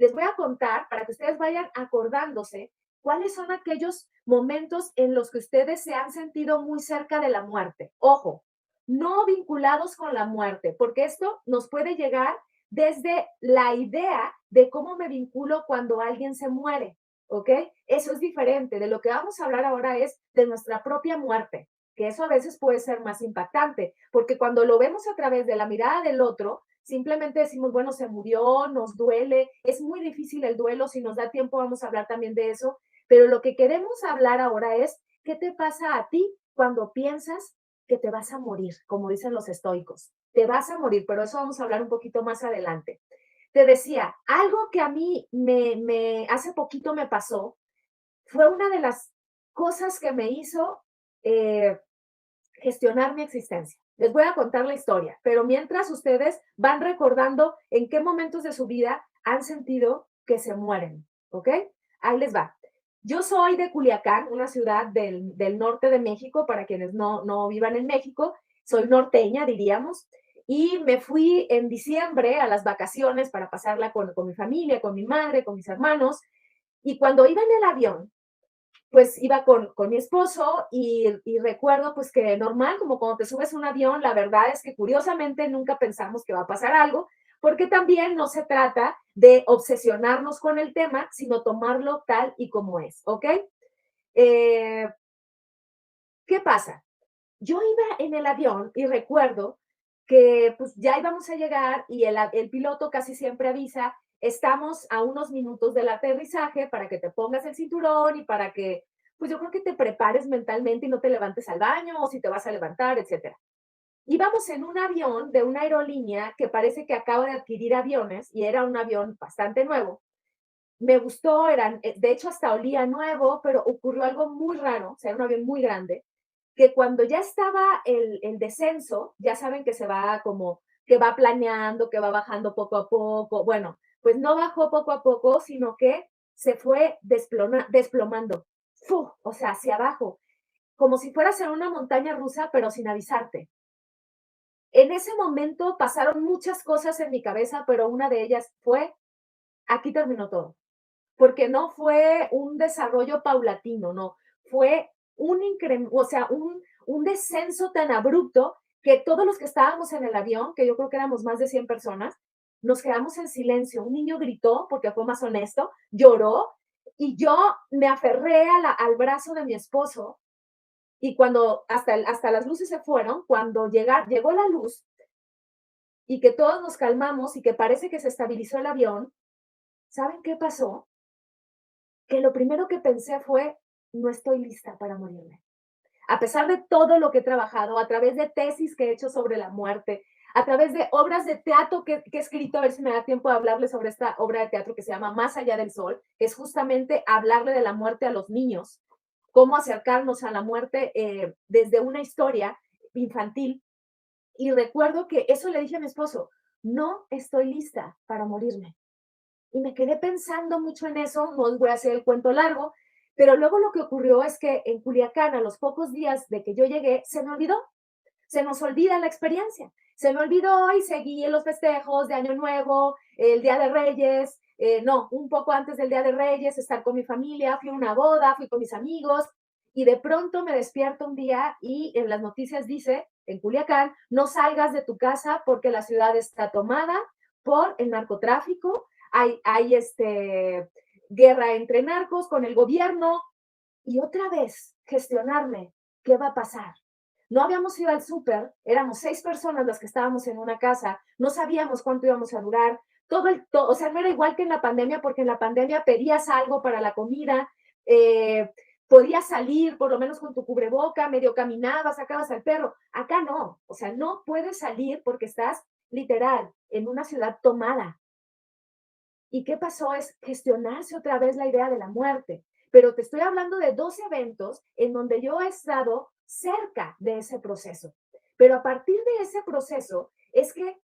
les voy a contar para que ustedes vayan acordándose cuáles son aquellos momentos en los que ustedes se han sentido muy cerca de la muerte. Ojo, no vinculados con la muerte, porque esto nos puede llegar desde la idea de cómo me vinculo cuando alguien se muere, ¿ok? Eso es diferente. De lo que vamos a hablar ahora es de nuestra propia muerte, que eso a veces puede ser más impactante, porque cuando lo vemos a través de la mirada del otro, simplemente decimos, bueno, se murió, nos duele, es muy difícil el duelo, si nos da tiempo vamos a hablar también de eso, pero lo que queremos hablar ahora es, ¿qué te pasa a ti cuando piensas que te vas a morir, como dicen los estoicos? Te vas a morir, pero eso vamos a hablar un poquito más adelante. Te decía, algo que a mí hace poquito me pasó, fue una de las cosas que me hizo eh, gestionar mi existencia. Les voy a contar la historia, pero mientras ustedes van recordando en qué momentos de su vida han sentido que se mueren, ¿ok? Ahí les va. Yo soy de Culiacán, una ciudad del norte de México, para quienes no vivan en México, soy norteña, diríamos, y me fui en diciembre a las vacaciones para pasarla con mi familia, con mi madre, con mis hermanos, y cuando iba en el avión, pues iba con mi esposo y recuerdo pues que normal, como cuando te subes a un avión, la verdad es que curiosamente nunca pensamos que va a pasar algo, porque también no se trata de obsesionarnos con el tema, sino tomarlo tal y como es, ¿ok? Eh, ¿Qué pasa? Yo iba en el avión y recuerdo que pues ya íbamos a llegar y el piloto casi siempre avisa, estamos a unos minutos del aterrizaje para que te pongas el cinturón y para que, pues yo creo que te prepares mentalmente y no te levantes al baño o si te vas a levantar, etcétera. Íbamos en un avión de una aerolínea que parece que acaba de adquirir aviones y era un avión bastante nuevo. Me gustó, de hecho hasta olía nuevo, pero ocurrió algo muy raro, o sea, era un avión muy grande, que cuando ya estaba el descenso, ya saben que se va como, que va planeando, que va bajando poco a poco, bueno, pues no bajó poco a poco, sino que se fue desplomando, ¡fu! O sea, hacia abajo, como si fueras en una montaña rusa, pero sin avisarte. En ese momento pasaron muchas cosas en mi cabeza, pero una de ellas fue, aquí terminó todo, porque no fue un desarrollo paulatino, no, fue un incremento, o sea, un descenso tan abrupto que todos los que estábamos en el avión, que yo creo que éramos más de 100 personas, nos quedamos en silencio. Un niño gritó, porque fue más honesto, lloró, y yo me aferré al brazo de mi esposo, y cuando hasta las luces se fueron, cuando llegó la luz, y que todos nos calmamos, y que parece que se estabilizó el avión, ¿saben qué pasó? Que lo primero que pensé fue, no estoy lista para morirme. A pesar de todo lo que he trabajado, a través de tesis que he hecho sobre la muerte, a través de obras de teatro que he escrito, a ver si me da tiempo de hablarles sobre esta obra de teatro que se llama Más allá del sol, que es justamente hablarle de la muerte a los niños, cómo acercarnos a la muerte desde una historia infantil. Y recuerdo que eso le dije a mi esposo, no estoy lista para morirme. Y me quedé pensando mucho en eso, no os voy a hacer el cuento largo, pero luego lo que ocurrió es que en Culiacán, a los pocos días de que yo llegué, se me olvidó, se nos olvida la experiencia. Se me olvidó y seguí en los festejos de Año Nuevo, el Día de Reyes, no, un poco antes del Día de Reyes, estar con mi familia, fui a una boda, fui con mis amigos, y de pronto me despierto un día y en las noticias dice, en Culiacán, no salgas de tu casa porque la ciudad está tomada por el narcotráfico, hay guerra entre narcos con el gobierno, y otra vez gestionarme qué va a pasar. No habíamos ido al súper, éramos 6 personas las que estábamos en una casa, no sabíamos cuánto íbamos a durar, o sea, no era igual que en la pandemia, porque en la pandemia pedías algo para la comida, podías salir por lo menos con tu cubreboca, medio caminabas, sacabas al perro. Acá no, o sea, no puedes salir porque estás literal en una ciudad tomada. ¿Y qué pasó? Es gestionarse otra vez la idea de la muerte. Pero te estoy hablando de 2 eventos en donde yo he estado cerca de ese proceso. Pero a partir de ese proceso es que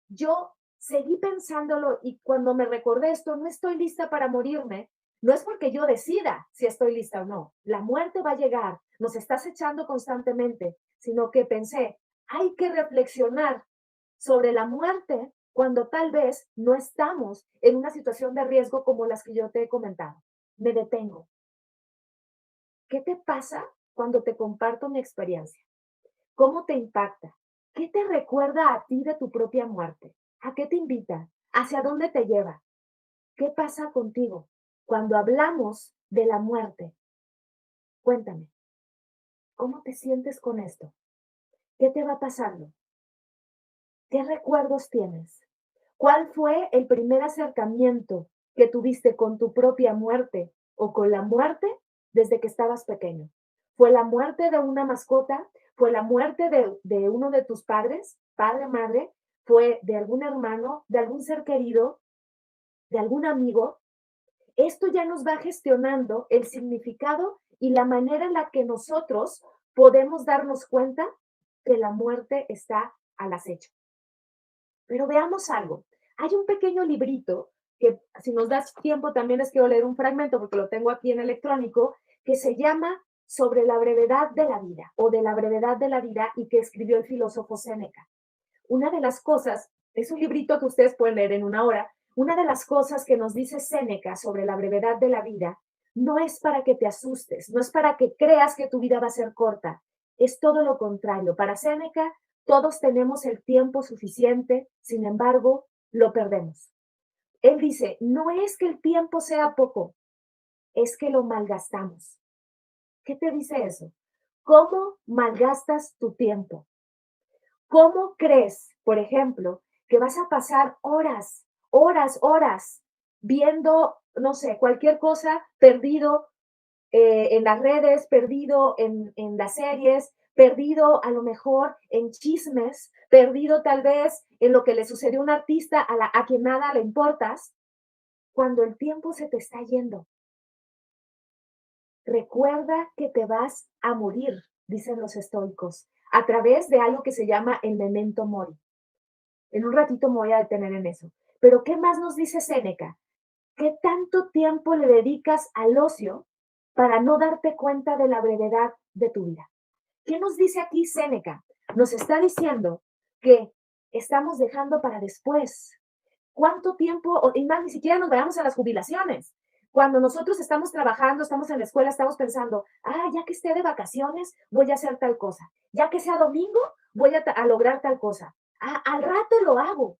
yo seguí pensándolo y cuando me recordé esto, no estoy lista para morirme, no es porque yo decida si estoy lista o no. La muerte va a llegar, nos está acechando constantemente, sino que pensé, hay que reflexionar sobre la muerte cuando tal vez no estamos en una situación de riesgo como las que yo te he comentado. Me detengo. ¿Qué te pasa cuando te comparto mi experiencia? ¿Cómo te impacta? ¿Qué te recuerda a ti de tu propia muerte? ¿A qué te invita? ¿Hacia dónde te lleva? ¿Qué pasa contigo cuando hablamos de la muerte? Cuéntame, ¿cómo te sientes con esto? ¿Qué te va pasando? ¿Qué recuerdos tienes? ¿Cuál fue el primer acercamiento que tuviste con tu propia muerte o con la muerte desde que estabas pequeño? ¿Fue la muerte de una mascota? ¿Fue la muerte de uno de tus padres, padre, madre? ¿Fue de algún hermano, de algún ser querido, de algún amigo? Esto ya nos va gestionando el significado y la manera en la que nosotros podemos darnos cuenta que la muerte está al acecho. Pero veamos algo. Hay un pequeño librito que, si nos das tiempo, también les quiero leer un fragmento porque lo tengo aquí en electrónico, que se llama Sobre la brevedad de la vida o de la brevedad de la vida y que escribió el filósofo Séneca. Una de las cosas, es un librito que ustedes pueden leer en una hora, una de las cosas que nos dice Séneca sobre la brevedad de la vida no es para que te asustes, no es para que creas que tu vida va a ser corta, es todo lo contrario. Para Séneca, todos tenemos el tiempo suficiente, sin embargo, lo perdemos. Él dice, no es que el tiempo sea poco, es que lo malgastamos. ¿Qué te dice eso? ¿Cómo malgastas tu tiempo? ¿Cómo crees, por ejemplo, que vas a pasar horas, horas, horas viendo, no sé, cualquier cosa perdido en las redes, perdido en las series, perdido a lo mejor en chismes, perdido tal vez en lo que le sucedió a un artista a quien nada le importas, cuando el tiempo se te está yendo? Recuerda que te vas a morir, dicen los estoicos, a través de algo que se llama el memento mori. En un ratito me voy a detener en eso. Pero ¿qué más nos dice Séneca? ¿Qué tanto tiempo le dedicas al ocio para no darte cuenta de la brevedad de tu vida? ¿Qué nos dice aquí Séneca? Nos está diciendo que estamos dejando para después. ¿Cuánto tiempo? Y más, ni siquiera nos vayamos a las jubilaciones. Cuando nosotros estamos trabajando, estamos en la escuela, estamos pensando, ya que esté de vacaciones, voy a hacer tal cosa. Ya que sea domingo, voy a lograr tal cosa. Al rato lo hago.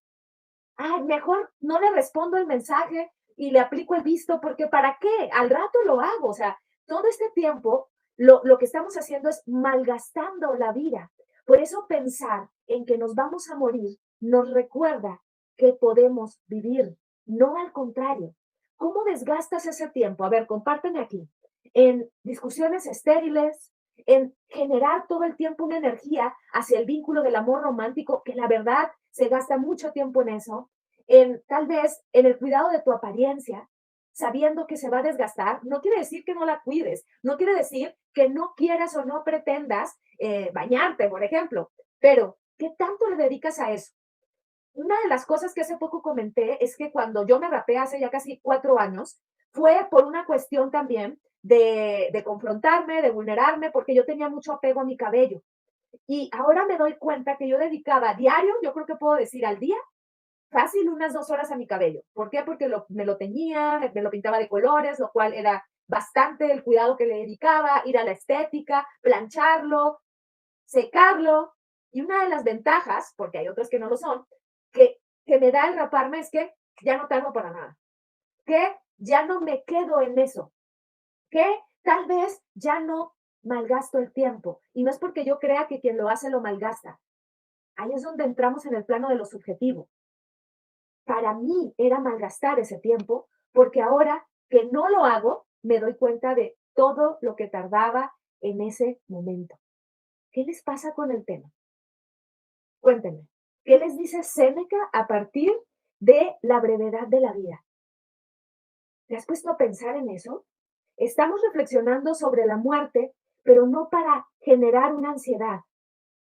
Mejor no le respondo el mensaje y le aplico el visto, porque ¿para qué? Al rato lo hago. O sea, todo este tiempo lo que estamos haciendo es malgastando la vida. Por eso pensar en que nos vamos a morir nos recuerda que podemos vivir, no al contrario. ¿Cómo desgastas ese tiempo? A ver, compárteme aquí. En discusiones estériles, en generar todo el tiempo una energía hacia el vínculo del amor romántico, que la verdad se gasta mucho tiempo en eso, en tal vez en el cuidado de tu apariencia, sabiendo que se va a desgastar. No quiere decir que no la cuides, no quiere decir que no quieras o no pretendas bañarte, por ejemplo, pero ¿qué tanto le dedicas a eso? Una de las cosas que hace poco comenté es que cuando yo me rapé hace ya casi 4 años, fue por una cuestión también de confrontarme, de vulnerarme, porque yo tenía mucho apego a mi cabello. Y ahora me doy cuenta que yo dedicaba diario, yo creo que puedo decir al día, fácil unas 2 horas a mi cabello. ¿Por qué? Porque me lo teñía, me lo pintaba de colores, lo cual era bastante el cuidado que le dedicaba, ir a la estética, plancharlo, secarlo. Y una de las ventajas, porque hay otras que no lo son, que me da el raparme es que ya no tardo para nada, que ya no me quedo en eso, que tal vez ya no malgasto el tiempo. Y no es porque yo crea que quien lo hace lo malgasta. Ahí es donde entramos en el plano de lo subjetivo. Para mí era malgastar ese tiempo, porque ahora que no lo hago, me doy cuenta de todo lo que tardaba en ese momento. ¿Qué les pasa con el tema? Cuéntenme, ¿qué les dice Séneca a partir de la brevedad de la vida? ¿Te has puesto a pensar en eso? Estamos reflexionando sobre la muerte, pero no para generar una ansiedad,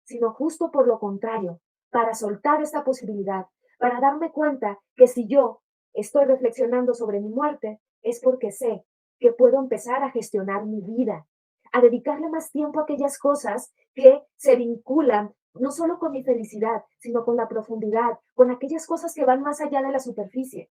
sino justo por lo contrario, para soltar esta posibilidad, para darme cuenta que si yo estoy reflexionando sobre mi muerte, es porque sé que puedo empezar a gestionar mi vida, a dedicarle más tiempo a aquellas cosas que se vinculan no solo con mi felicidad, sino con la profundidad, con aquellas cosas que van más allá de la superficie.